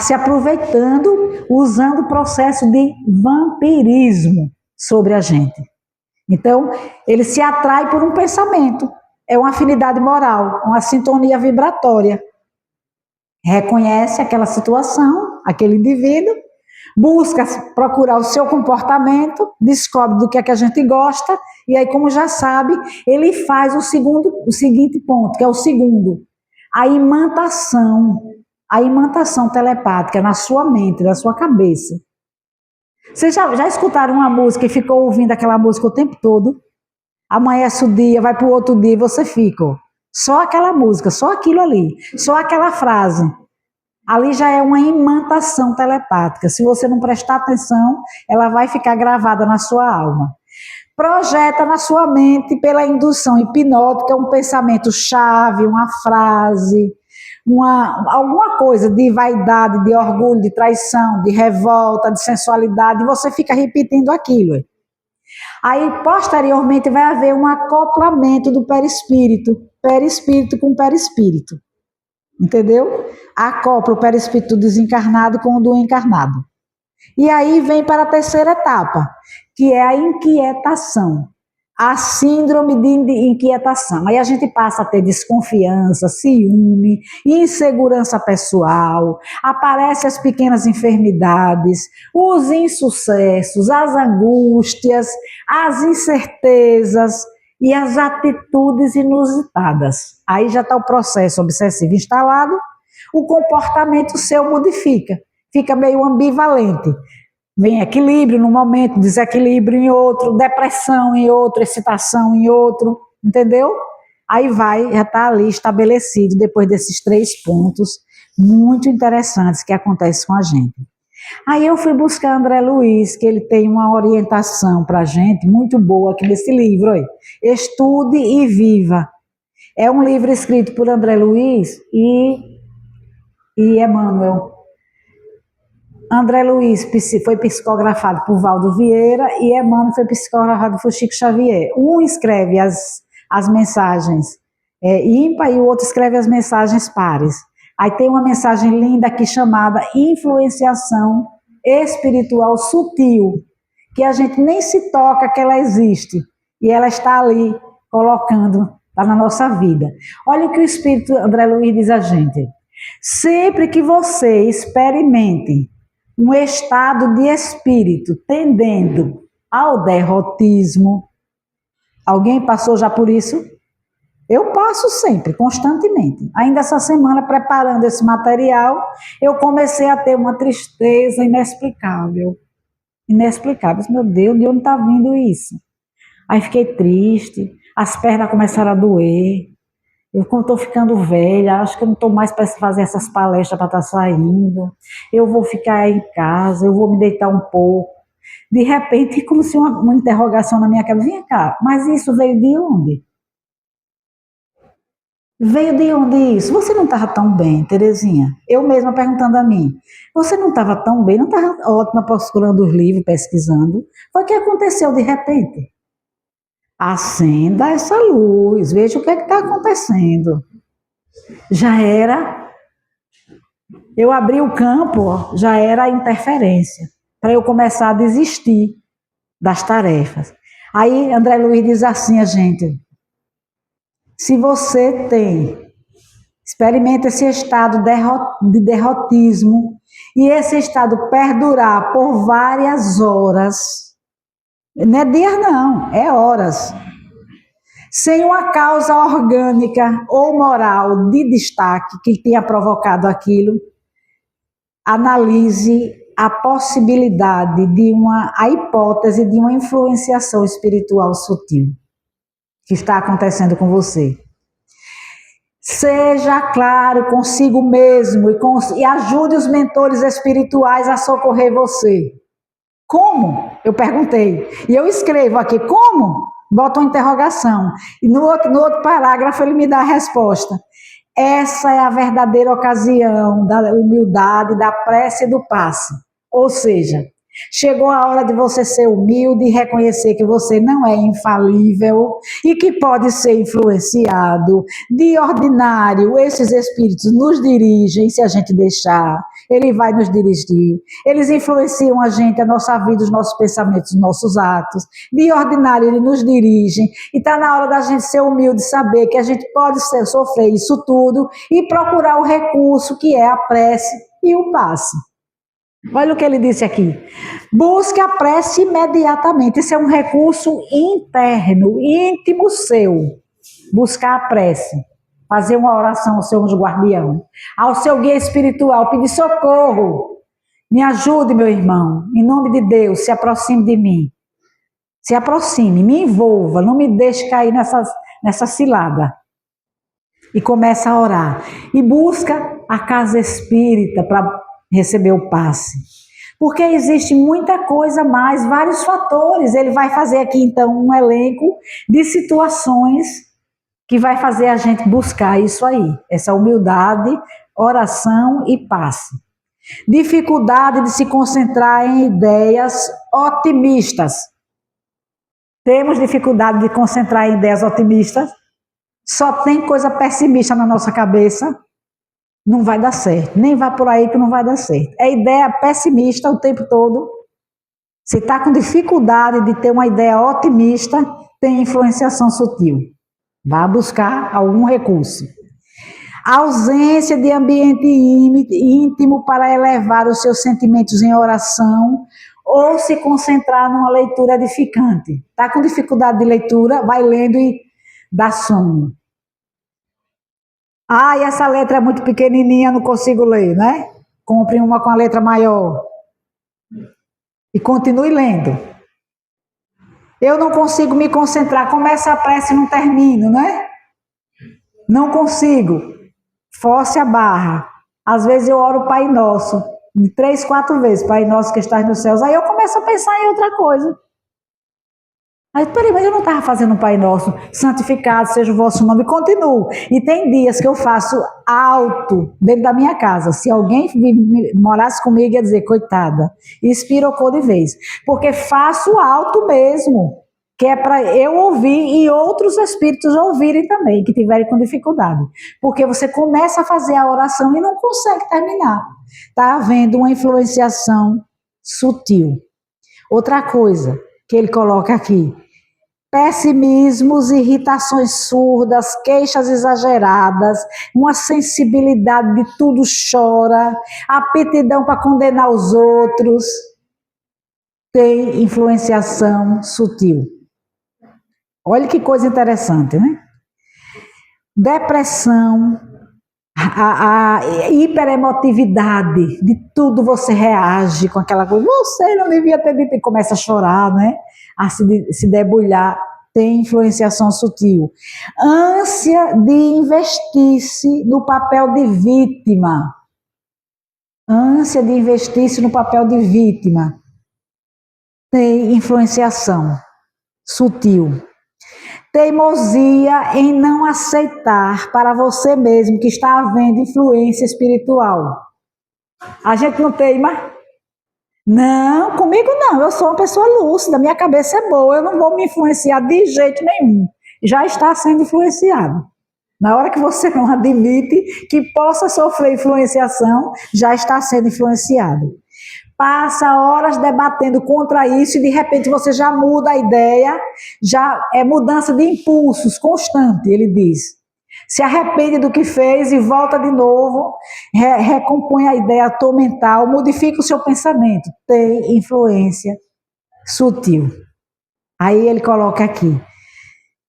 se aproveitando, usando o processo de vampirismo sobre a gente. Então, ele se atrai por um pensamento. É uma afinidade moral, uma sintonia vibratória. Reconhece aquela situação, aquele indivíduo, busca procurar o seu comportamento, descobre do que é que a gente gosta, e aí, como já sabe, ele faz o seguinte ponto, que é o segundo, a imantação telepática na sua mente, na sua cabeça. Vocês já escutaram uma música e ficou ouvindo aquela música o tempo todo? Amanhece o dia, vai para o outro dia e você fica. Só aquela música, só aquilo ali, só aquela frase. Ali já é uma imantação telepática. Se você não prestar atenção, ela vai ficar gravada na sua alma. Projeta na sua mente, pela indução hipnótica, um pensamento-chave, uma frase, alguma coisa de vaidade, de orgulho, de traição, de revolta, de sensualidade, e você fica repetindo aquilo. Aí, posteriormente, vai haver um acoplamento do perispírito com perispírito. Entendeu? Acopla o perispírito desencarnado com o do encarnado. E aí vem para a terceira etapa, que é a inquietação. A síndrome de inquietação. Aí a gente passa a ter desconfiança, ciúme, insegurança pessoal, aparecem as pequenas enfermidades, os insucessos, as angústias, as incertezas e as atitudes inusitadas. Aí já está o processo obsessivo instalado, o comportamento seu modifica, fica meio ambivalente. Vem equilíbrio num momento, desequilíbrio em outro, depressão em outro, excitação em outro, entendeu? Aí já está ali estabelecido, depois desses 3 pontos muito interessantes que acontecem com a gente. Aí eu fui buscar André Luiz, que ele tem uma orientação para a gente muito boa aqui nesse livro. Aí. Estude e Viva. É um livro escrito por André Luiz e Emmanuel. André Luiz foi psicografado por Valdo Vieira e Emmanuel foi psicografado por Chico Xavier. Um escreve as mensagens ímpar e o outro escreve as mensagens pares. Aí tem uma mensagem linda aqui chamada influenciação espiritual sutil, que a gente nem se toca que ela existe e ela está ali colocando, está na nossa vida. Olha o que o Espírito André Luiz diz a gente. Sempre que você experimente um estado de espírito tendendo ao derrotismo. Alguém passou já por isso? Eu passo sempre, constantemente. Ainda essa semana, preparando esse material, eu comecei a ter uma tristeza inexplicável. Inexplicável. Meu Deus, de onde está vindo isso? Aí fiquei triste, as pernas começaram a doer. Eu, como estou ficando velha, acho que eu não estou mais para fazer essas palestras para estar saindo. Eu vou ficar em casa, eu vou me deitar um pouco. De repente, como se uma interrogação na minha cabeça. Vem cá, mas isso veio de onde? Veio de onde isso? Você não estava tão bem, Terezinha? Eu mesma perguntando a mim. Você não estava tão bem, não estava ótima procurando os livros, pesquisando? Foi o que aconteceu de repente? Acenda essa luz, veja o que está acontecendo. Já era, eu abri o campo, já era a interferência, para eu começar a desistir das tarefas. Aí André Luiz diz assim a gente, se você experimenta esse estado de derrotismo, e esse estado perdurar por várias horas, não é dias não, é horas, sem uma causa orgânica ou moral de destaque que tenha provocado aquilo, analise a possibilidade a hipótese de uma influenciação espiritual sutil que está acontecendo com você. Seja claro consigo mesmo e ajude os mentores espirituais a socorrer você. Como? Eu perguntei. E eu escrevo aqui, como? Bota uma interrogação. E no outro parágrafo ele me dá a resposta. Essa é a verdadeira ocasião da humildade, da prece e do passe. Ou seja, Chegou a hora de você ser humilde e reconhecer que você não é infalível e que pode ser influenciado. De ordinário, esses espíritos nos dirigem, se a gente deixar, ele vai nos dirigir. Eles influenciam a gente, a nossa vida, os nossos pensamentos, os nossos atos. De ordinário, eles nos dirigem. E está na hora da gente ser humilde, saber que a gente pode sofrer isso tudo e procurar o recurso que é a prece e o passe. Olha o que ele disse aqui. Busque a prece imediatamente. Isso é um recurso interno, íntimo seu. Buscar a prece. Fazer uma oração ao seu anjo guardião. Ao seu guia espiritual. Pedir socorro. Me ajude, meu irmão. Em nome de Deus, se aproxime de mim. Se aproxime, me envolva. Não me deixe cair nessa cilada. E começa a orar. E busca a casa espírita para receber o passe. Porque existe muita coisa mais, vários fatores. Ele vai fazer aqui então um elenco de situações que vai fazer a gente buscar isso aí. Essa humildade, oração e passe. Dificuldade de se concentrar em ideias otimistas. Temos dificuldade de concentrar em ideias otimistas. Só tem coisa pessimista na nossa cabeça. Não vai dar certo. Nem vá por aí que não vai dar certo. É ideia pessimista o tempo todo. Se está com dificuldade de ter uma ideia otimista, tem influenciação sutil. Vá buscar algum recurso. Ausência de ambiente íntimo para elevar os seus sentimentos em oração ou se concentrar numa leitura edificante. Está com dificuldade de leitura, vai lendo e dá sono. Ah, e essa letra é muito pequenininha, não consigo ler, né? Compre uma com a letra maior. E continue lendo. Eu não consigo me concentrar. Começa a prece e não termino, né? Não consigo. Force a barra. Às vezes eu oro o Pai Nosso. 3, 4 vezes. Pai Nosso que estás nos céus. Aí eu começo a pensar em outra coisa. Aí, peraí, mas eu não estava fazendo um Pai Nosso, santificado seja o vosso nome, continuo. E tem dias que eu faço alto dentro da minha casa. Se alguém morasse comigo, ia dizer, coitada, espirocou de vez. Porque faço alto mesmo, que é para eu ouvir e outros espíritos ouvirem também, que tiverem com dificuldade. Porque você começa a fazer a oração e não consegue terminar. Está havendo uma influenciação sutil. Outra coisa que ele coloca aqui, pessimismos, irritações surdas, queixas exageradas, uma sensibilidade de tudo chora, aptidão para condenar os outros, tem influenciação sutil. Olha que coisa interessante, né? Depressão, a hiperemotividade, de tudo você reage com aquela coisa, você não devia ter dito, e começa a chorar, né? A se debulhar, tem influenciação sutil. Ânsia de investir-se no papel de vítima. Ânsia de investir-se no papel de vítima. Tem influenciação sutil. Teimosia em não aceitar para você mesmo que está havendo influência espiritual. A gente não teima? Não, comigo não, eu sou uma pessoa lúcida, minha cabeça é boa, eu não vou me influenciar de jeito nenhum. Já está sendo influenciado. Na hora que você não admite que possa sofrer influenciação, já está sendo influenciado. Passa horas debatendo contra isso e de repente você já muda a ideia, já é mudança de impulsos constante, ele diz. Se arrepende do que fez e volta de novo, recompõe a ideia mental, modifica o seu pensamento. Tem influência sutil. Aí ele coloca aqui,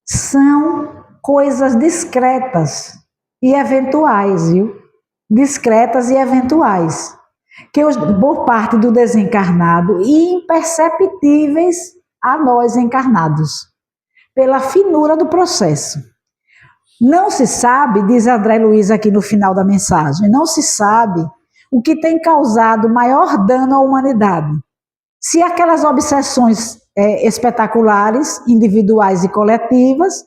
são coisas discretas e eventuais, viu? Discretas e eventuais. Que por parte do desencarnado e imperceptíveis a nós encarnados, pela finura do processo. Não se sabe, diz André Luiz aqui no final da mensagem, não se sabe o que tem causado maior dano à humanidade. Se aquelas obsessões espetaculares, individuais e coletivas,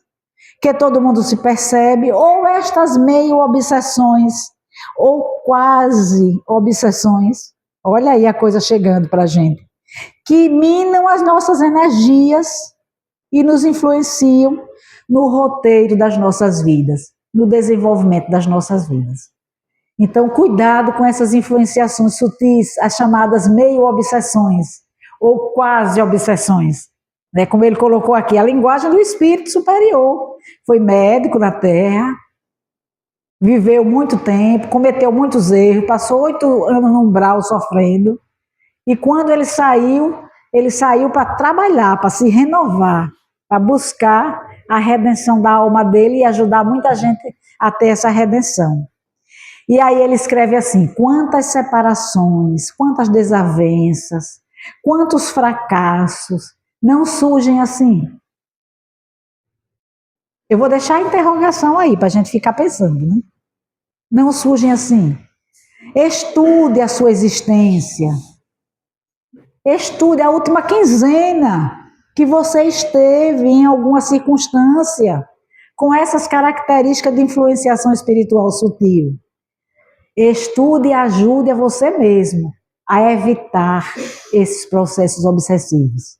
que todo mundo se percebe, ou estas meio obsessões, ou quase obsessões, olha aí a coisa chegando para a gente, que minam as nossas energias e nos influenciam no roteiro das nossas vidas, no desenvolvimento das nossas vidas. Então, cuidado com essas influenciações sutis, as chamadas meio-obsessões, ou quase-obsessões. Né? Como ele colocou aqui, a linguagem do espírito superior. Foi médico na Terra, viveu muito tempo, cometeu muitos erros, passou 8 anos no umbral sofrendo, e quando ele saiu para trabalhar, para se renovar, para buscar a redenção da alma dele e ajudar muita gente a ter essa redenção. E aí ele escreve assim: quantas separações, quantas desavenças, quantos fracassos não surgem assim? Eu vou deixar a interrogação aí para a gente ficar pensando, né? Não surgem assim. Estude a sua existência. Estude a última quinzena que você esteve em alguma circunstância com essas características de influenciação espiritual sutil. Estude e ajude a você mesmo a evitar esses processos obsessivos.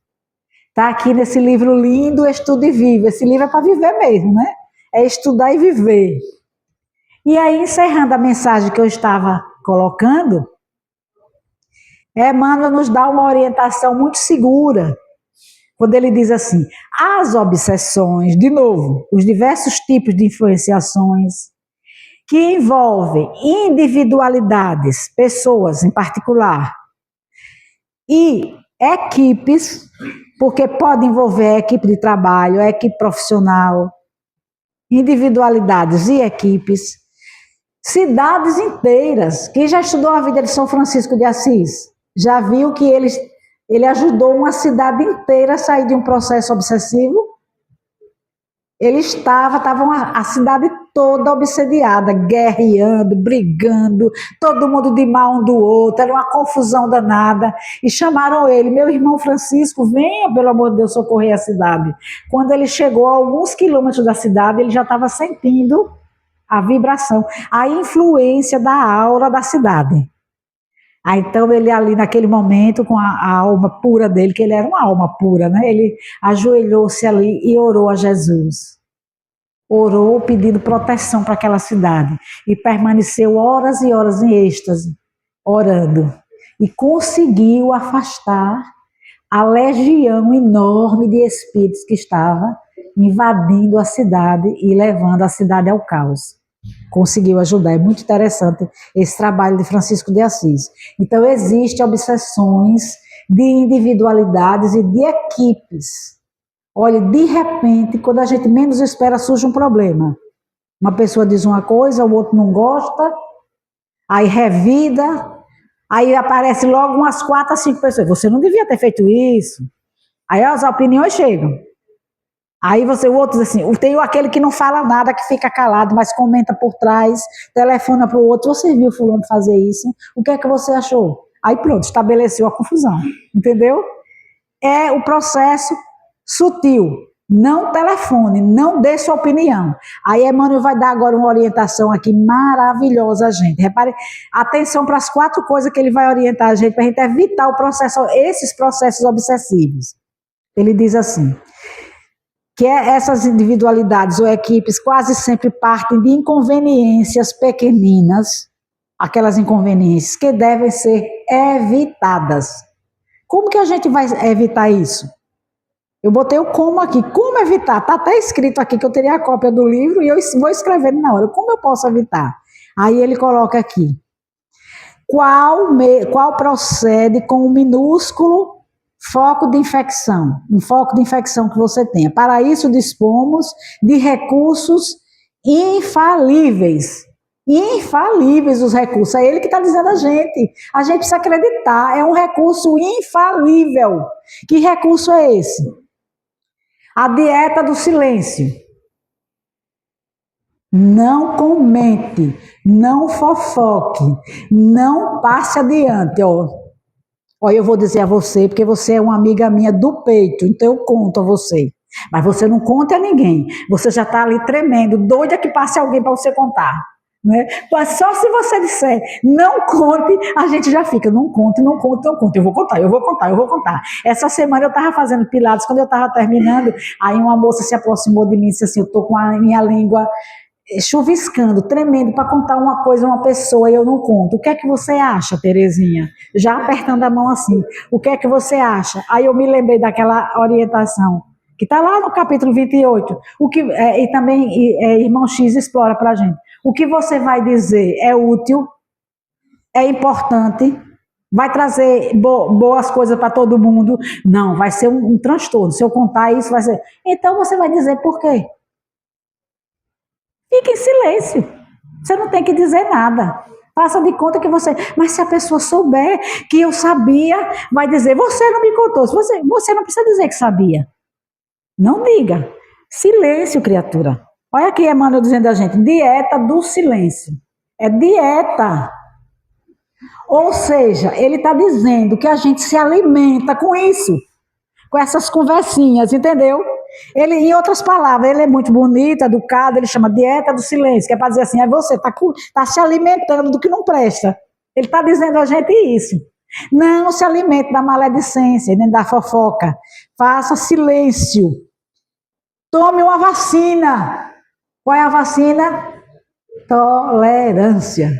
Está aqui nesse livro lindo, Estude e Viva. Esse livro é para viver mesmo, né? É estudar e viver. E aí, encerrando a mensagem que eu estava colocando, Emmanuel nos dá uma orientação muito segura, quando ele diz assim: as obsessões, de novo, os diversos tipos de influenciações, que envolvem individualidades, pessoas em particular, e equipes, porque pode envolver a equipe de trabalho, a equipe profissional, individualidades e equipes, cidades inteiras. Quem já estudou a vida de São Francisco de Assis, já viu que ele ajudou uma cidade inteira a sair de um processo obsessivo? Ele estava a cidade toda obsediada, guerreando, brigando, todo mundo de mal um do outro, era uma confusão danada. E chamaram ele: meu irmão Francisco, venha, pelo amor de Deus, socorrer a cidade. Quando ele chegou a alguns quilômetros da cidade, ele já estava sentindo a vibração, a influência da aura da cidade. Aí, então ele ali naquele momento, com a alma pura dele, que ele era uma alma pura, né? Ele ajoelhou-se ali e orou a Jesus. Orou pedindo proteção para aquela cidade. E permaneceu horas e horas em êxtase, orando. E conseguiu afastar a legião enorme de espíritos que estava invadindo a cidade e levando a cidade ao caos. Conseguiu ajudar. É muito interessante esse trabalho de Francisco de Assis. Então, existem obsessões de individualidades e de equipes. Olha, de repente, quando a gente menos espera, surge um problema. Uma pessoa diz uma coisa, o outro não gosta, aí revida, aí aparece logo umas 4 a 5 pessoas. Você não devia ter feito isso. Aí as opiniões chegam. Aí o outro diz assim: tem aquele que não fala nada, que fica calado, mas comenta por trás, telefona para o outro: você viu fulano fazer isso? O que é que você achou? Aí pronto, estabeleceu a confusão, entendeu? É o processo sutil. Não telefone, não dê sua opinião. Aí Emmanuel vai dar agora uma orientação aqui maravilhosa a gente. Repare, atenção para as 4 coisas que ele vai orientar a gente, para a gente evitar esses processos obsessivos. Ele diz assim: que essas individualidades ou equipes quase sempre partem de inconveniências pequeninas, aquelas inconveniências que devem ser evitadas. Como que a gente vai evitar isso? Eu botei o como aqui. Como evitar? Está até escrito aqui que eu teria a cópia do livro e eu vou escrevendo na hora. Como eu posso evitar? Aí ele coloca aqui: qual procede com um minúsculo foco de infecção, um foco de infecção que você tenha. Para isso dispomos de recursos infalíveis. Infalíveis os recursos. É ele que está dizendo a gente. A gente precisa acreditar. É um recurso infalível. Que recurso é esse? A dieta do silêncio. Não comente, não fofoque, não passe adiante. Olha, eu vou dizer a você, porque você é uma amiga minha do peito, então eu conto a você. Mas você não conta a ninguém. Você já está ali tremendo, doida que passe alguém para você contar. né? Mas só se você disser, não conte, a gente já fica, não conte, não conte, não conte. Eu vou contar, eu vou contar, eu vou contar. Essa semana eu estava fazendo pilates, quando eu estava terminando, aí uma moça se aproximou de mim e disse assim, eu estou com a minha língua chuviscando, tremendo, para contar uma coisa a uma pessoa e eu não conto. O que é que você acha, Terezinha? Já apertando a mão assim, o que é que você acha? Aí eu me lembrei daquela orientação, que está lá no capítulo 28, e também Irmão X explora para a gente. O que você vai dizer é útil, é importante, vai trazer boas coisas para todo mundo? Não, vai ser um transtorno. Se eu contar isso, vai ser... Então você vai dizer por quê? Fique em silêncio. Você não tem que dizer nada. Faça de conta que você... Mas se a pessoa souber que eu sabia, vai dizer, você não me contou. Você não precisa dizer que sabia. Não diga. Silêncio, criatura. Olha aqui Emmanuel dizendo a gente, dieta do silêncio. É dieta. Ou seja, ele está dizendo que a gente se alimenta com isso. Com essas conversinhas, entendeu? Ele, em outras palavras, ele é muito bonito, educado, ele chama dieta do silêncio, que é para dizer assim, você está se alimentando do que não presta. Ele está dizendo a gente isso. Não se alimente da maledicência, nem da fofoca. Faça silêncio. Tome uma vacina. Qual é a vacina? Tolerância.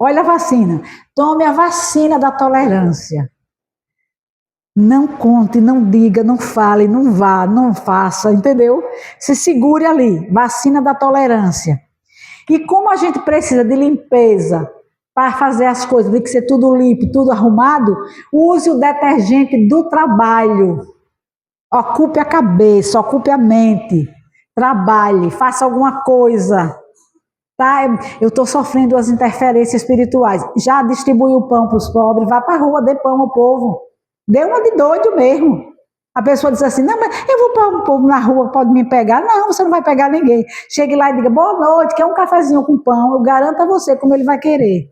Olha a vacina. Tome a vacina da tolerância. Não conte, não diga, não fale, não vá, não faça, entendeu? Se segure ali, vacina da tolerância. E como a gente precisa de limpeza para fazer as coisas, de que ser tudo limpo, tudo arrumado, use o detergente do trabalho. Ocupe a cabeça, ocupe a mente, trabalhe, faça alguma coisa. Tá? Eu estou sofrendo as interferências espirituais. Já distribui o pão para os pobres, vá para a rua, dê pão ao povo. Deu uma de doido mesmo. A pessoa diz assim, não, mas eu vou para um povo na rua, pode me pegar. Não, você não vai pegar ninguém. Chegue lá e diga, boa noite, quer um cafezinho com pão? Eu garanto a você como ele vai querer.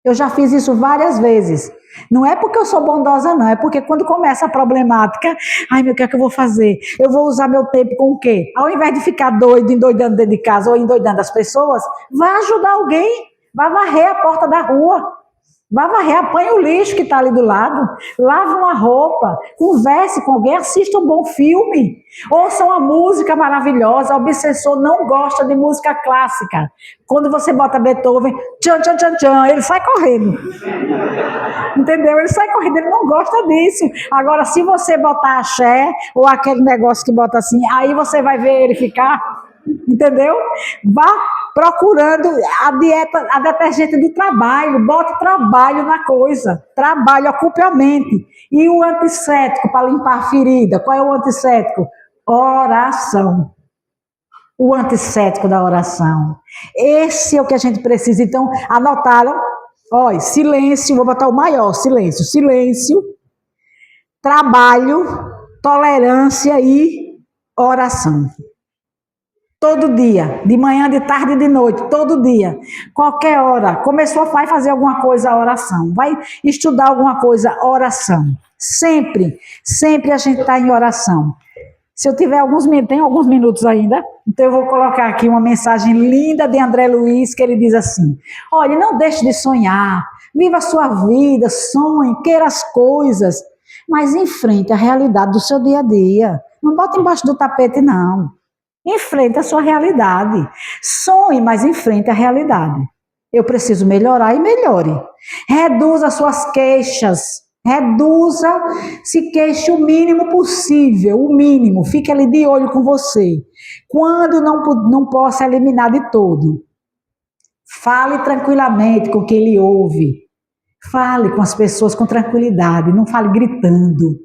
Eu já fiz isso várias vezes. Não é porque eu sou bondosa, não. É porque quando começa a problemática, ai, meu, o que é que eu vou fazer? Eu vou usar meu tempo com o quê? Ao invés de ficar doido, endoidando dentro de casa ou endoidando as pessoas, vá ajudar alguém. Vá varrer a porta da rua. Vá varrer, apanhe o lixo que está ali do lado, lave uma roupa, converse com alguém, assista um bom filme, ouça uma música maravilhosa. O obsessor não gosta de música clássica. Quando você bota Beethoven, tchan, tchan, tchan, tchan, ele sai correndo. Entendeu? Ele sai correndo, ele não gosta disso. Agora, se você botar axé, ou aquele negócio que bota assim, aí você vai ver ele ficar, entendeu? Vá procurando a dieta, a detergente do trabalho, bote trabalho na coisa, trabalho, ocupe a mente. E o antisséptico para limpar a ferida, qual é o antisséptico? Oração. O antisséptico da oração. Esse é o que a gente precisa. Então, anotaram? Olha, silêncio, vou botar o maior, silêncio. Silêncio, trabalho, tolerância e oração. Todo dia, de manhã, de tarde e de noite, todo dia, qualquer hora. Começou a fazer alguma coisa, oração. Vai estudar alguma coisa, oração. Sempre, sempre a gente está em oração. Se eu tiver tem alguns minutos ainda, então eu vou colocar aqui uma mensagem linda de André Luiz, que ele diz assim, olha, não deixe de sonhar, viva a sua vida, sonhe, queira as coisas, mas enfrente a realidade do seu dia a dia. Não bota embaixo do tapete, não. Enfrente a sua realidade. Sonhe, mas enfrente a realidade. Eu preciso melhorar e melhore. Reduza as suas queixas. Reduza, se queixe o mínimo possível, o mínimo. Fique ali de olho com você. Quando não possa eliminar de todo. Fale tranquilamente com quem lhe ouve. Fale com as pessoas com tranquilidade. Não fale gritando,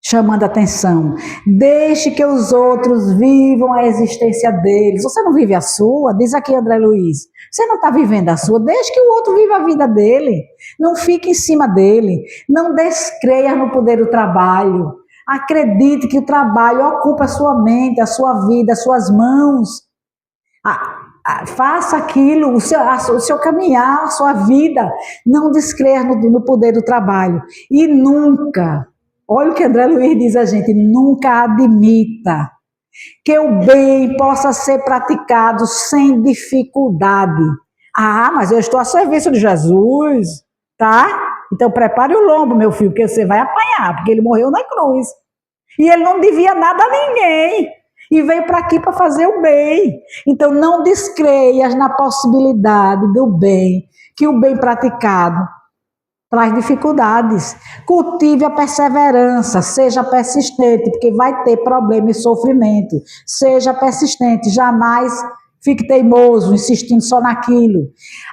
chamando atenção. Deixe que os outros vivam a existência deles. Você não vive a sua? Diz aqui André Luiz. Você não está vivendo a sua? Deixe que o outro viva a vida dele. Não fique em cima dele. Não descreia no poder do trabalho. Acredite que o trabalho ocupa a sua mente, a sua vida, as suas mãos. Faça aquilo, o seu caminhar, a sua vida. Não descreia no poder do trabalho. E nunca... Olha o que André Luiz diz a gente, nunca admita que o bem possa ser praticado sem dificuldade. Ah, mas eu estou a serviço de Jesus, tá? Então prepare o lombo, meu filho, que você vai apanhar, porque ele morreu na cruz. E ele não devia nada a ninguém. E veio para aqui para fazer o bem. Então não descreias na possibilidade do bem, que o bem praticado traz dificuldades. Cultive a perseverança, seja persistente, porque vai ter problema e sofrimento. Seja persistente, jamais fique teimoso, insistindo só naquilo.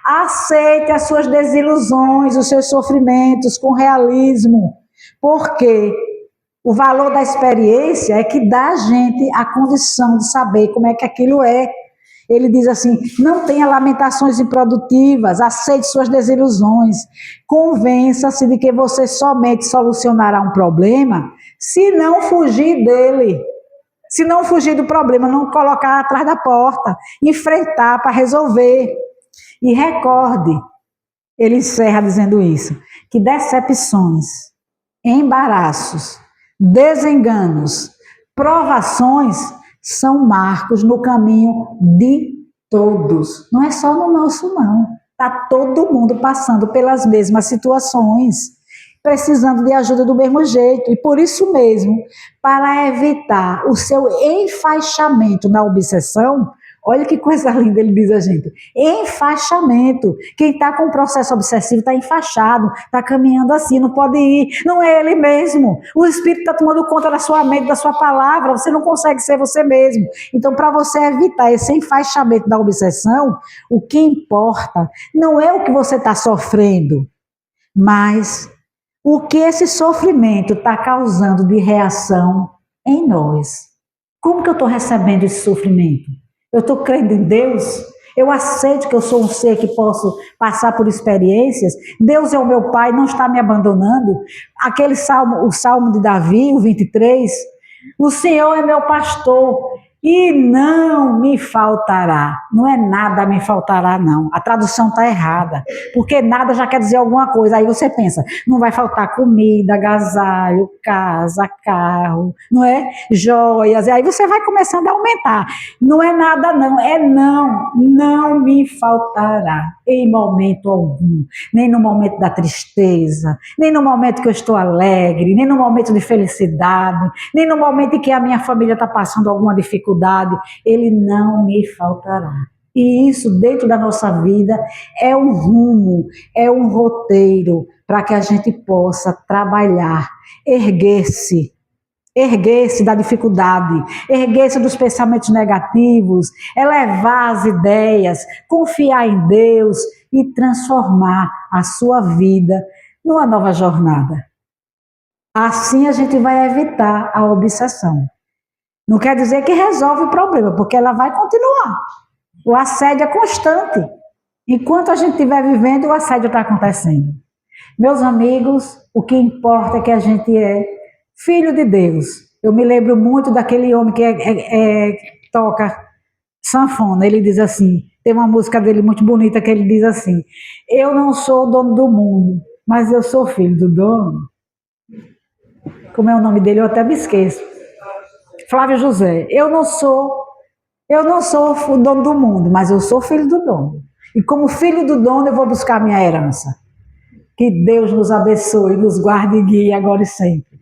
Aceite as suas desilusões, os seus sofrimentos com realismo, porque o valor da experiência é que dá a gente a condição de saber como é que aquilo é. Ele diz assim, não tenha lamentações improdutivas, aceite suas desilusões, convença-se de que você somente solucionará um problema se não fugir dele, se não fugir do problema, não colocar atrás da porta, enfrentar para resolver. E recorde, ele encerra dizendo isso, que decepções, embaraços, desenganos, provações são marcos no caminho de todos. Não é só no nosso, não. Está todo mundo passando pelas mesmas situações, precisando de ajuda do mesmo jeito. E por isso mesmo, para evitar o seu enfaixamento na obsessão, olha que coisa linda ele diz a gente. Enfaixamento. Quem está com um processo obsessivo está enfaixado, está caminhando assim, não pode ir. Não é ele mesmo. O Espírito está tomando conta da sua mente, da sua palavra. Você não consegue ser você mesmo. Então, para você evitar esse enfaixamento da obsessão, o que importa não é o que você está sofrendo, mas o que esse sofrimento está causando de reação em nós. Como que eu estou recebendo esse sofrimento? Eu estou crendo em Deus? Eu aceito que eu sou um ser que posso passar por experiências? Deus é o meu Pai, não está me abandonando? Aquele salmo, o Salmo de Davi, o 23, o Senhor é meu pastor e não me faltará. Não é nada me faltará, não. A tradução está errada, porque nada já quer dizer alguma coisa. Aí você pensa, não vai faltar comida, agasalho, casa, carro, não é? Joias. E aí você vai começando a aumentar. Não é nada, não. É não me faltará em momento algum. Nem no momento da tristeza, nem no momento que eu estou alegre, nem no momento de felicidade, nem no momento em que a minha família está passando alguma dificuldade. Ele não me faltará. E isso dentro da nossa vida é um rumo, é um roteiro para que a gente possa trabalhar, erguer-se da dificuldade, erguer-se dos pensamentos negativos, elevar as ideias, confiar em Deus e transformar a sua vida numa nova jornada. Assim a gente vai evitar a obsessão. Não quer dizer que resolve o problema, porque ela vai continuar. O assédio é constante. Enquanto a gente estiver vivendo, o assédio está acontecendo. Meus amigos, o que importa é que a gente é filho de Deus. Eu me lembro muito daquele homem que toca sanfona. Ele diz assim, tem uma música dele muito bonita que ele diz assim, eu não sou o dono do mundo, mas eu sou filho do dono. Como é o nome dele? Eu até me esqueço. Flávio José. Eu não sou o dono do mundo, mas eu sou filho do dono. E como filho do dono, eu vou buscar minha herança. Que Deus nos abençoe, nos guarde e guie agora e sempre.